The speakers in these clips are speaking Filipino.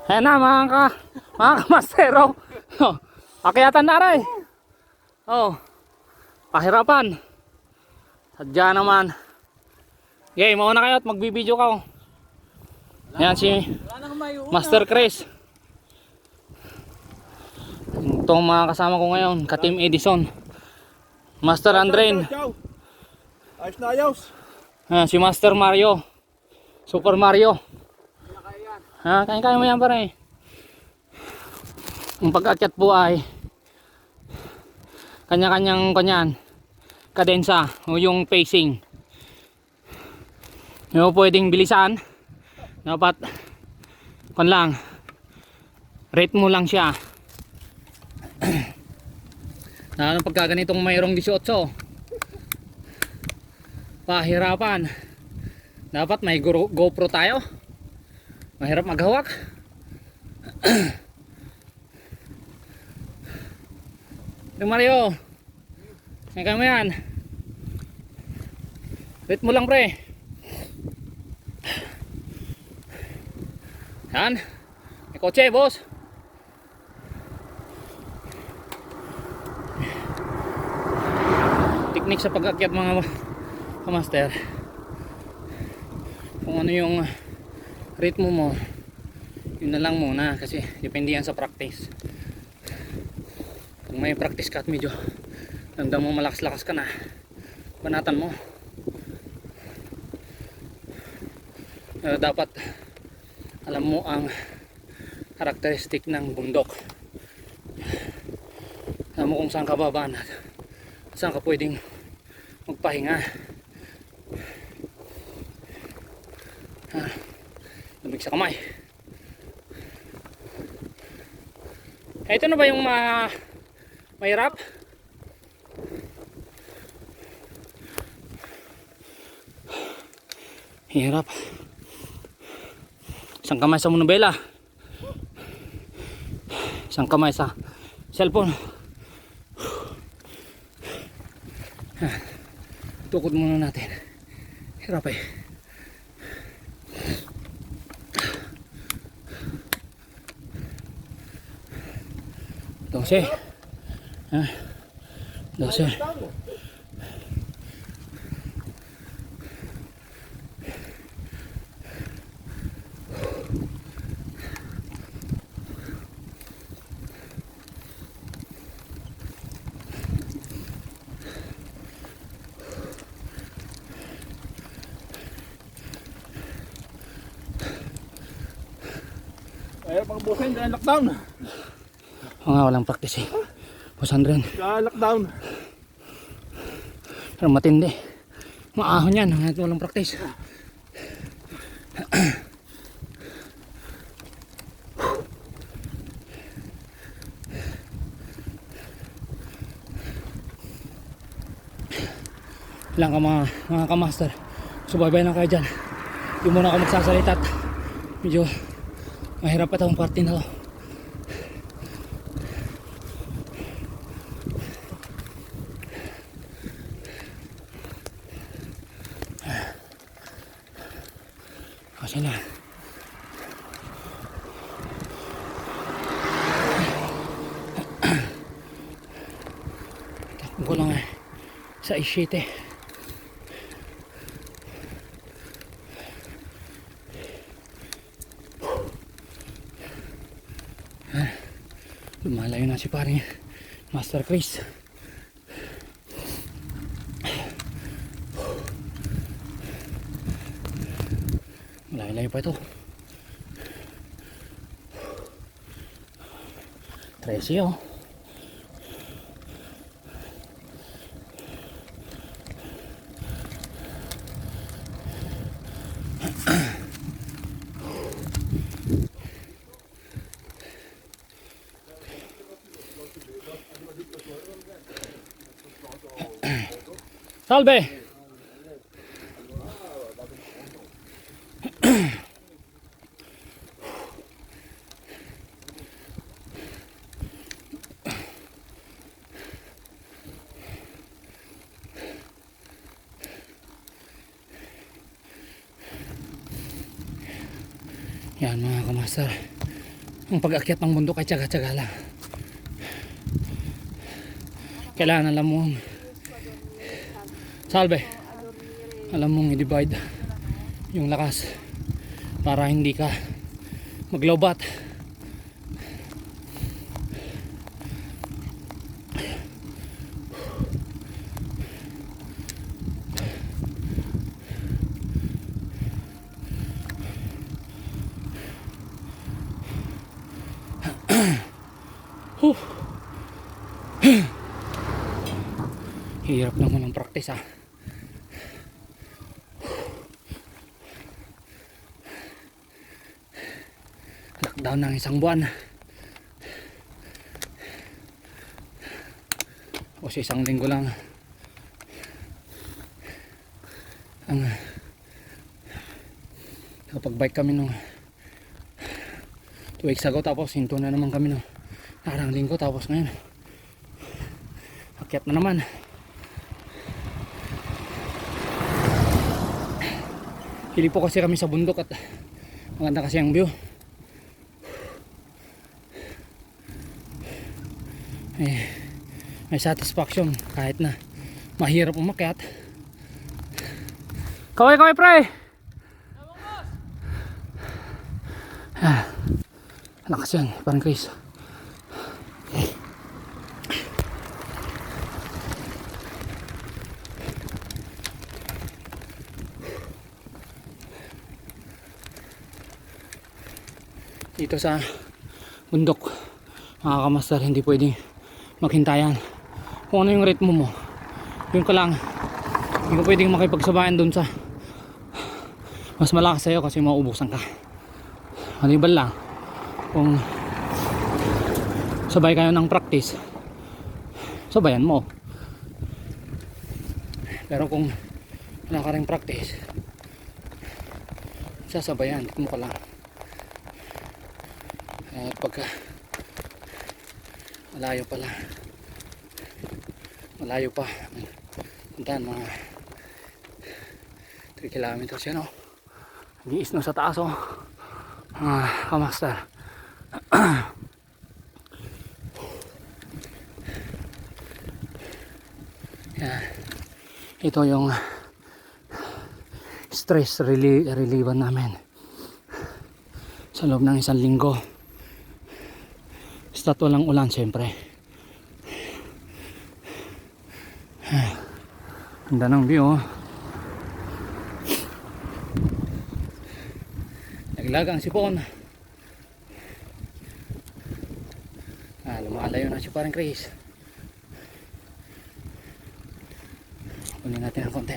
Ayan na mga kamastero. Oh, akyatan na rin. Oh, pahirapan. Sadya naman. Okay, mauna kayo at magbibideo ka. Ayan si Master Chris. Itong mga kasama ko ngayon, ka-Team Edison. Master Andren. Ayos na ayos. Ayan, si Master Mario. Super Mario. Kaya mo yan pare. Ang pag-akyat po ay kanya-kanyang kadensa o yung pacing. Hindi mo pwedeng bilisan. Dapat rate mo lang siya. Lalo pagka ganitong mayroong 18, pahirapan. Dapat may GoPro tayo. Mahirap maghawak. Mario, kaya mo yan. Rate mo lang pre. Yan. May kotse boss. Teknik sa pag-akyat mga kamaster. Kung ano yung ritmo mo, yun na lang muna kasi depende yan sa practice. Kung may practice ka at medyo ramdam mo malakas-lakas ka na, banatan mo. Pero dapat alam mo ang karakteristik ng bundok. Alam mo kung saan ka babaan at saan ka pwedeng magpahinga. Lamig sa kamay. Ito na ba yung mahirap? Hirap. Isang kamay sa monobela, isang kamay sa cellphone. Tukod muna natin. Hirap eh. Dose. 12. Ay, mga busin, dahil lockdown. Walang practice eh. Pusan rin. Lockdown. Pero matindi. Maahon yan. Walang practice. Lang ka mga kamaster. Subaybay lang kayo dyan. Hindi muna ako magsasalita at medyo mahirap pa itong parte na to. Kasi na takbo ko lang sa ishite. Lumalayo na si paring Master Chris. Malayo-layo pa ito. 13 oh. Salve! Yan mga kamaster, Ang pag-akyat ng bundok ay tiyaga-tiyaga lang. Kailangan alam mo salve, alam mong i-divide yung lakas para hindi ka maglobat. Hirap naman ng practice ah. Lockdown ng isang buwan. O sa isang linggo lang. Ang nakapag-bike kami nung 2 weeks ago, tapos hinto na naman kami nung nakarang linggo, tapos ngayon akyat na naman. Hili po kasi kami sa bundok at maganda kasi ang view. May satisfaction kahit na mahirap umakyat. Kaway pre! Lakas yan, parang Chris. Dito sa bundok, mga kamaster, hindi pwedeng maghintayan. Kung ano yung ritmo mo, yun ka lang. Hindi ka pwedeng makipagsabayan dun sa mas malakas sa'yo kasi mauubusan ka. Maliban lang kung sabay kayo ng practice, sabayan mo. Pero kung wala ka rin practice, sasabayan mo ka lang. At pagka malayo pa puntahan, mga 3 kilometers yan o. Nag-iis na sa taas o, kamaster. Yan. Ito yung stress relievan namin sa loob ng isang linggo. Basta't walang ulan syempre. Ganda ng view oh. Naglagang sipon. Lumalayo na si parang Chris. Kunin natin ang konti.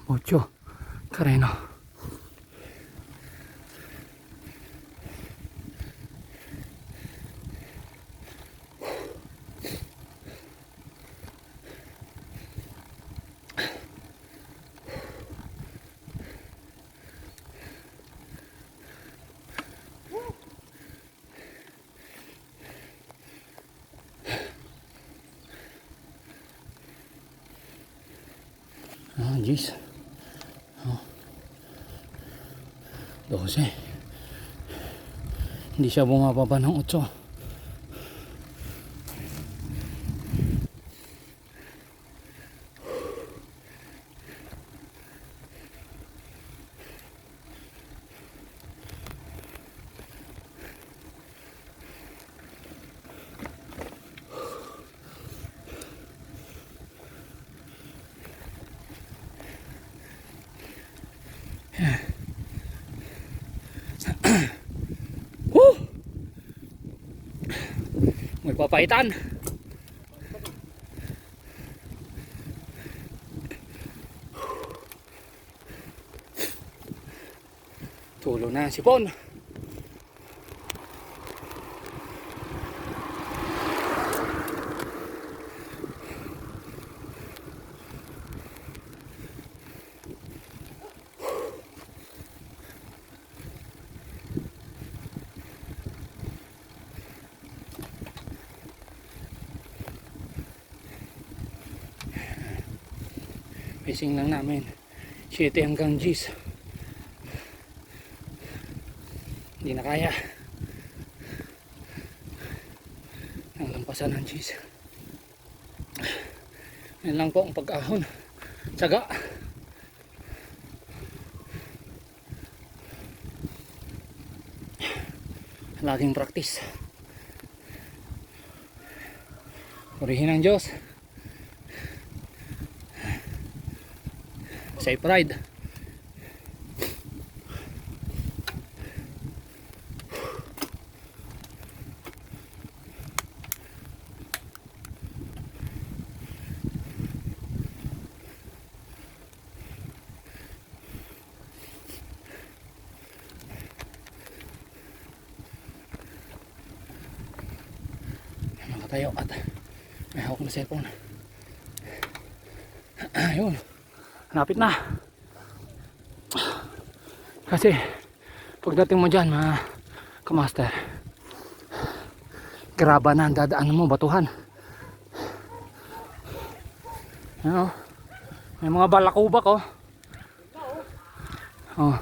Mucho Careno. Jeez. 12. Hindi siya bumababa ng 8. May papaitan. Tulo na si Pon. Fishing lang namin 7 hanggang G's. Hindi na kaya ang lampasan ng G's. Yan lang po ang pag-ahon, tsaga. Laging practice. Purihin ng Diyos. Safe ride. Nakatayo at may hawak na cellphone. Ayun. Lapit na. Kasi pagdating mo dyan mga kamaster, graba na ang dadaanan mo, batuhan. Ano? May mga balakubak oh. Oh.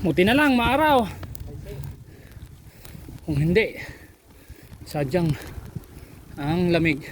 Buti na lang maaraw. Kung hindi, sadyang ang lamig.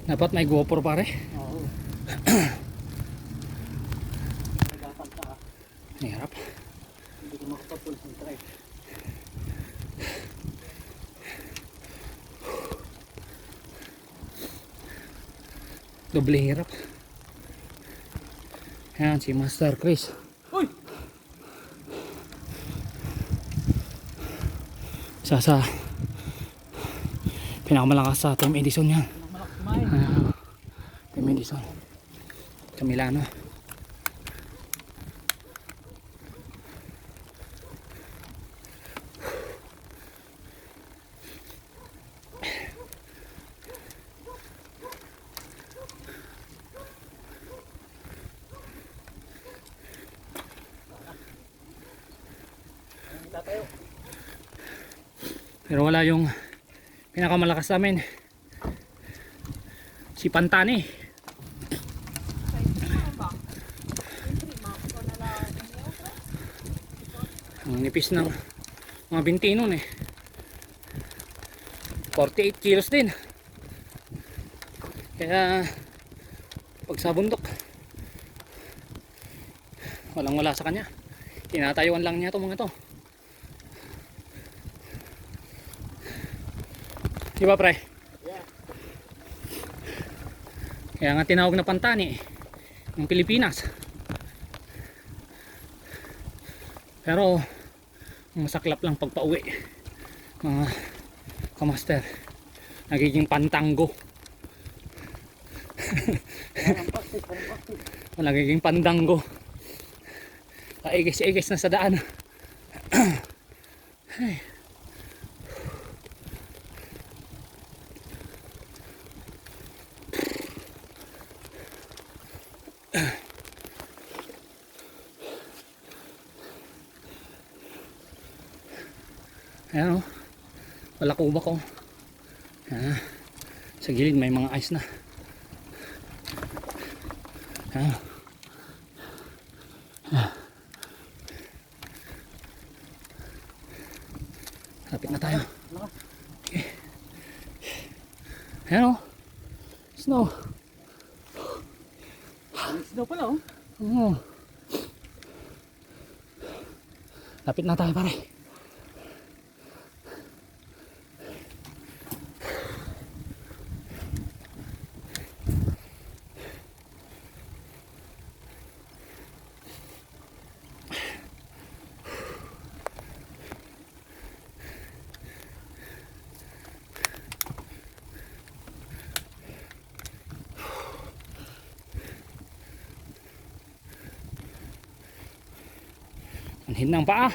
Dapat may GoPro pare. Oo. Nagapal ka ah. Hirap. Hindi ko makapag-concentrate. Doble hirap. Yan si Master Chris. Uy! Isa sa pinakamalakas sa Team Edison yan. Malakas kumain. Team Edison sa Milano. Tatayo. Pero wala yung pinakamalakas sa amin, si Pantani. Ang nipis ng mga binti nun eh. 48 kilos din. Kaya pag sa bundok walang wala sa kanya. Tinatayuan lang niya to mga to. Di ba pre? Yeah. Kaya nga tinawag na Pantani ng Pilipinas. Pero masaklap lang pagpa-uwi mga kamaster. Nagiging pantango. Parang practice, parang practice. Nagiging pandanggo. Kaigis-igis na sa daan. Ay. Ayan o. Palakubak o. Sa gilid may mga ice na. Ayan. Lapit na tayo. Okay. Ayan o. Snow. May snow pala oh. Oo. Lapit na tayo pare. Anhin ng paa.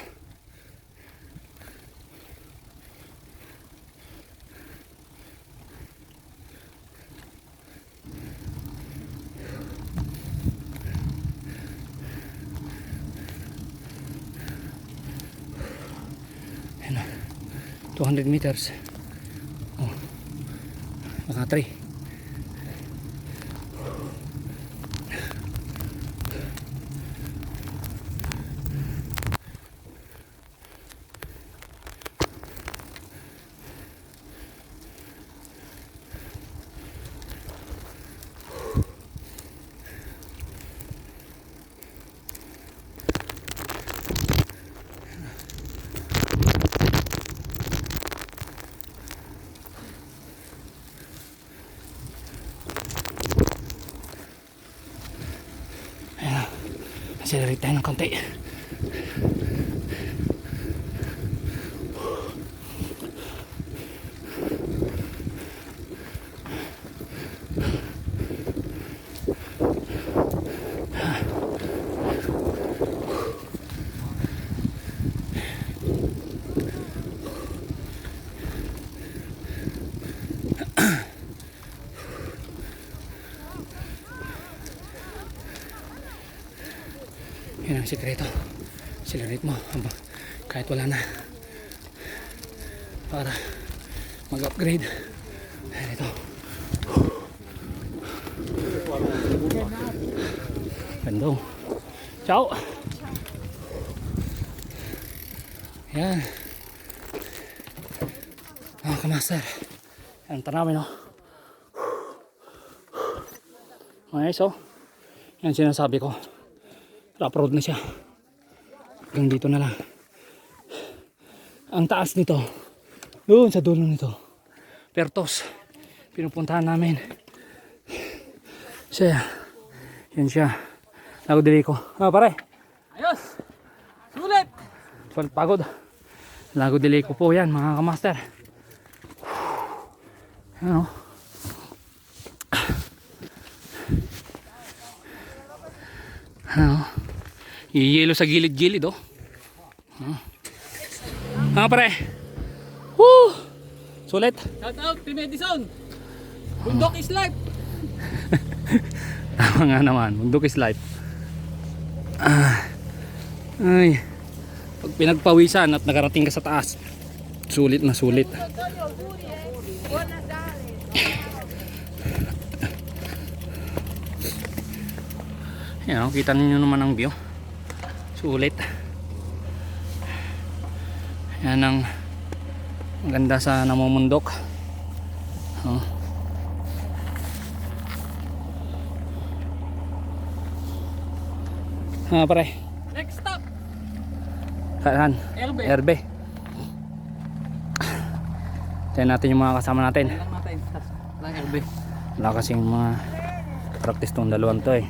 Ayan na. 200 meters. Oh. Baka 3. Accelerate tayo ng konti. Yan ang sikreto. Accelerate mo kahit wala na para mag-upgrade. Ayan ito. Bandong. Ciao. Yan. Mga kamaster. Yan tanawin o. Ayos o. Yan sinasabi ko. Rough road na siya. Hanggang dito na lang. Ang taas nito, yun sa dulo nito, Pertos, pinupuntahan namin. Siya, yan siya. Lago dili ko. Pare. Ayos! Sulit! Pagod. Lago dili ko po yan mga kamaster. Ano? Ano? Yelo sa gilid-gilid oh. Pare. Woo! Sulit. Shout out Team Edison! Bundok is life! Tama nga naman, bundok is life. Ay, pag pinagpawisan at nakarating ka sa taas, sulit na sulit. Yan, kita ninyo naman ang view. Sulit. Yan ang maganda sa namumundok. Oh. Pare. Next stop! Saan? Erbe. Erbe. Tayo natin yung mga kasama natin. Lang natin. Lang Erbe. Wala kasing mga practice tong dalawang to eh.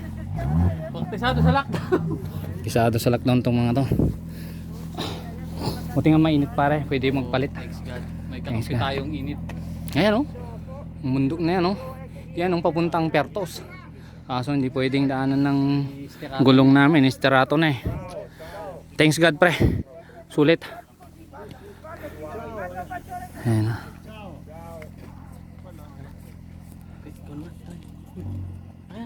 Praktisado sa lockdown. Pisado sa lockdown tong mga to. Buti nga mainit pare, pwede magpalit. Thanks God. May Thanks, kakampi God. tayong init. Ayan oh. Mundok na yan oh. yan ang papuntang Pertos. Kaso hindi pwedeng daanan ng gulong namin, istirato na eh. Thanks God pre, sulit. Ayan.